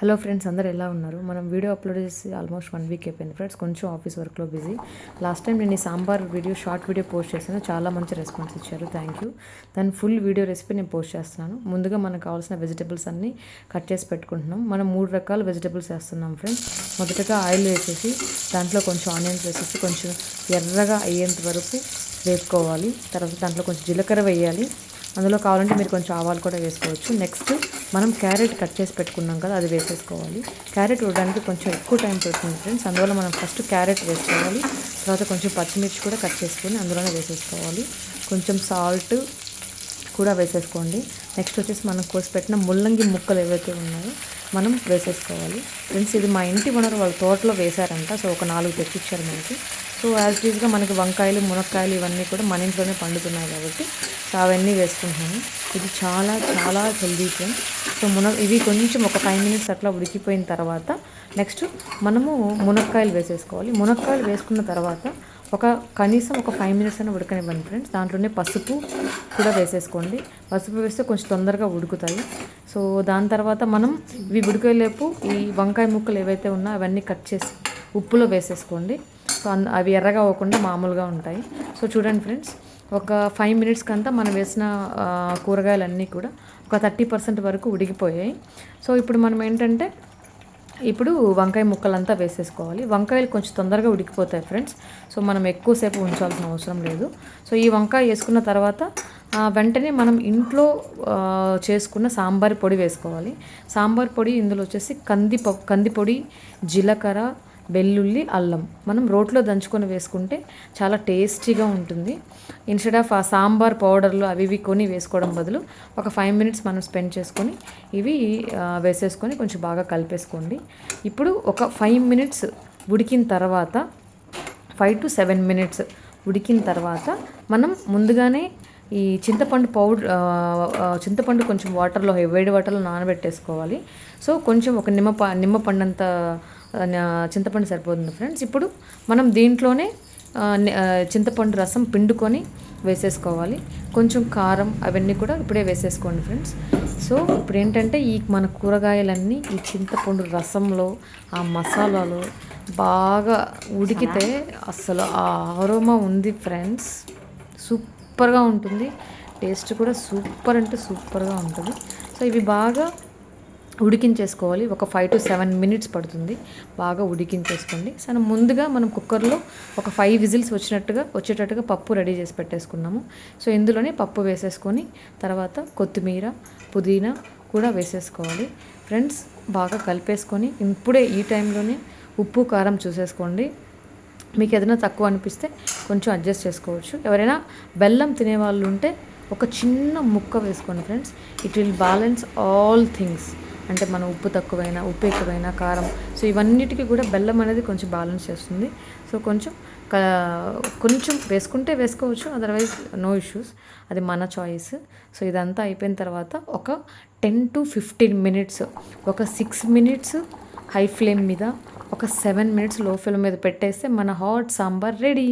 Hello friends, అందరూ ఎలా ఉన్నారు? మనం వీడియో అప్లోడ్ చేసి ఆల్మోస్ట్ 1 వీక్ అయిపోయింది ఫ్రెండ్స్. కొంచెం ఆఫీస్ వర్క్లో బిజీ. లాస్ట్ టైం నేను ఈ sambar video short video post చేశాను. చాలా మంచి రెస్పాన్స్ ఇచ్చారు, థ్యాంక్ యూ. దాని ఫుల్ వీడియో రెసిపీ నేను పోస్ట్ చేస్తున్నాను. ముందుగా మనకు కావాల్సిన వెజిటబుల్స్ అన్నీ కట్ చేసి పెట్టుకుంటున్నాం. మనం 3 రకాల వెజిటబుల్స్ వేస్తున్నాం ఫ్రెండ్స్. మొదటగా ఆయిల్ వేసేసి దాంట్లో కొంచెం ఆనియన్స్ వేసేసి కొంచెం ఎర్రగా అయ్యేంత వరకు వేసుకోవాలి. తర్వాత దాంట్లో కొంచెం జీలకర్ర వేయాలి. అందులో కావాలంటే మీరు కొంచెం ఆవాలు కూడా వేసుకోవచ్చు. నెక్స్ట్ మనం క్యారెట్ కట్ చేసి పెట్టుకున్నాం కదా, అది వేసేసుకోవాలి. క్యారెట్ ఉడడానికి కొంచెం ఎక్కువ టైం పడుతుంది ఫ్రెండ్స్. అందువల్ల మనం ఫస్ట్ క్యారెట్ వేసుకోవాలి. తర్వాత కొంచెం పచ్చిమిర్చి కూడా కట్ చేసుకొని అందులోనే వేసేసుకోవాలి. కొంచెం సాల్ట్ కూడా వేసేసుకోండి. నెక్స్ట్ వచ్చేసి మనం కోసి పెట్టిన ముల్లంగి ముక్కలు ఏవైతే ఉన్నాయో మనం వేసేసుకోవాలి ఫ్రెండ్స్. ఇది మా ఇంటి ఓనర్ వాళ్ళ తోటలో వేశారంట. సో ఒక 4 తెచ్చిచ్చారు మనకి. సో యాజ్ యూజ్గా మనకి వంకాయలు, మునక్కాయలు ఇవన్నీ కూడా మన ఇంట్లోనే పండుతున్నాయి కాబట్టి సో అవన్నీ వేసుకుంటున్నాను. ఇది చాలా చాలా హెల్దీ ఫ్రెండ్స్. సో ఇవి కొంచెం ఒక 5 మినిట్స్ అట్లా ఉడికిపోయిన తర్వాత నెక్స్ట్ మనము మునక్కాయలు వేసేసుకోవాలి. మునక్కాయలు వేసుకున్న తర్వాత కనీసం ఒక 5 మినిట్స్ అయినా ఉడకనివ్వండి ఫ్రెండ్స్. దాంట్లోనే పసుపు కూడా వేసేసుకోండి. పసుపు వేస్తే కొంచెం తొందరగా ఉడుకుతాయి. సో దాని తర్వాత మనం ఇవి ఉడికేలేపు ఈ వంకాయ ముక్కలు ఏవైతే ఉన్నాయో అవన్నీ కట్ చేసి ఉప్పులో వేసేసుకోండి. సో అవి ఎర్రగా అవ్వకుండా మామూలుగా ఉంటాయి. సో చూడండి ఫ్రెండ్స్, ఒక 5 మినిట్స్కి అంతా మనం వేసిన కూరగాయలన్నీ కూడా ఒక 30% వరకు ఉడికిపోయాయి. సో ఇప్పుడు మనం ఏంటంటే వంకాయ ముక్కలంతా వేసేసుకోవాలి. వంకాయలు కొంచెం తొందరగా ఉడికిపోతాయి ఫ్రెండ్స్. సో మనం ఎక్కువసేపు ఉంచాల్సిన అవసరం లేదు. సో ఈ వంకాయ వేసుకున్న తర్వాత వెంటనే మనం ఇంట్లో చేసుకున్న సాంబార్ పొడి వేసుకోవాలి. సాంబార్ పొడి ఇందులో వచ్చేసి కందిపొడి, జీలకర్ర, వెల్లుల్లి, అల్లం మనం రోట్లో దంచుకొని వేసుకుంటే చాలా టేస్టీగా ఉంటుంది. ఇన్స్టెడ్ ఆఫ్ ఆ సాంబార్ పౌడర్లు అవి ఇవి కొని వేసుకోవడం బదులు ఒక 5 మినిట్స్ మనం స్పెండ్ చేసుకొని ఇవి వేసేసుకొని కొంచెం బాగా కలిపేసుకోండి. ఇప్పుడు ఒక 5 మినిట్స్ ఉడికిన తర్వాత 5 to 7 మినిట్స్ ఉడికిన తర్వాత మనం ముందుగానే ఈ చింతపండు కొంచెం వేడి వాటర్లో నానబెట్టేసుకోవాలి. సో కొంచెం ఒక నిమ్మపండంత చింతపండు సరిపోతుంది ఫ్రెండ్స్. ఇప్పుడు మనం దీంట్లోనే చింతపండు రసం పిండుకొని వేసేసుకోవాలి. కొంచెం కారం అవన్నీ కూడా ఇప్పుడే వేసేసుకోండి ఫ్రెండ్స్. సో ఇప్పుడు ఏంటంటే మన కూరగాయలన్నీ ఈ చింతపండు రసంలో ఆ మసాలాలో బాగా ఉడికితే అసలు ఆ ఆరోమా ఉంది ఫ్రెండ్స్, సూపర్గా ఉంటుంది. టేస్ట్ కూడా సూపర్ అంటే సూపర్గా ఉంటుంది. సో ఇవి బాగా ఉడికించేసుకోవాలి. ఒక 5 to 7 మినిట్స్ పడుతుంది. బాగా ఉడికించేసుకోండి. సో ముందుగా మనం కుక్కర్లో ఒక 5 విజిల్స్ వచ్చేటట్టుగా పప్పు రెడీ చేసి పెట్టేసుకున్నాము. సో ఇందులోనే పప్పు వేసేసుకొని తర్వాత కొత్తిమీర, పుదీనా కూడా వేసేసుకోవాలి ఫ్రెండ్స్. బాగా కలిపేసుకొని ఇప్పుడే ఈ టైంలోనే ఉప్పు, కారం చూసేసుకోండి. మీకు ఏదైనా తక్కువ అనిపిస్తే కొంచెం అడ్జస్ట్ చేసుకోవచ్చు. ఎవరైనా బెల్లం తినేవాళ్ళు ఉంటే ఒక చిన్న ముక్క వేసుకోండి friends. It will balance all things. అంటే మనం ఉప్పు తక్కువైనా, ఉప్పు ఎక్కువైనా, కారం, సో ఇవన్నిటికీ కూడా బెల్లం అనేది కొంచెం బ్యాలెన్స్ చేస్తుంది. సో కొంచెం వేసుకుంటే వేసుకోవచ్చు, అదర్వైజ్ నో ఇష్యూస్, అది మన చాయిస్. సో ఇదంతా అయిపోయిన తర్వాత ఒక 10 to 15 మినిట్స్, ఒక 6 మినిట్స్ హై ఫ్లేమ్ మీద, ఒక 7 మినిట్స్ లో ఫ్లేమ్ మీద పెట్టేస్తే మన హాట్ సాంబార్ రెడీ.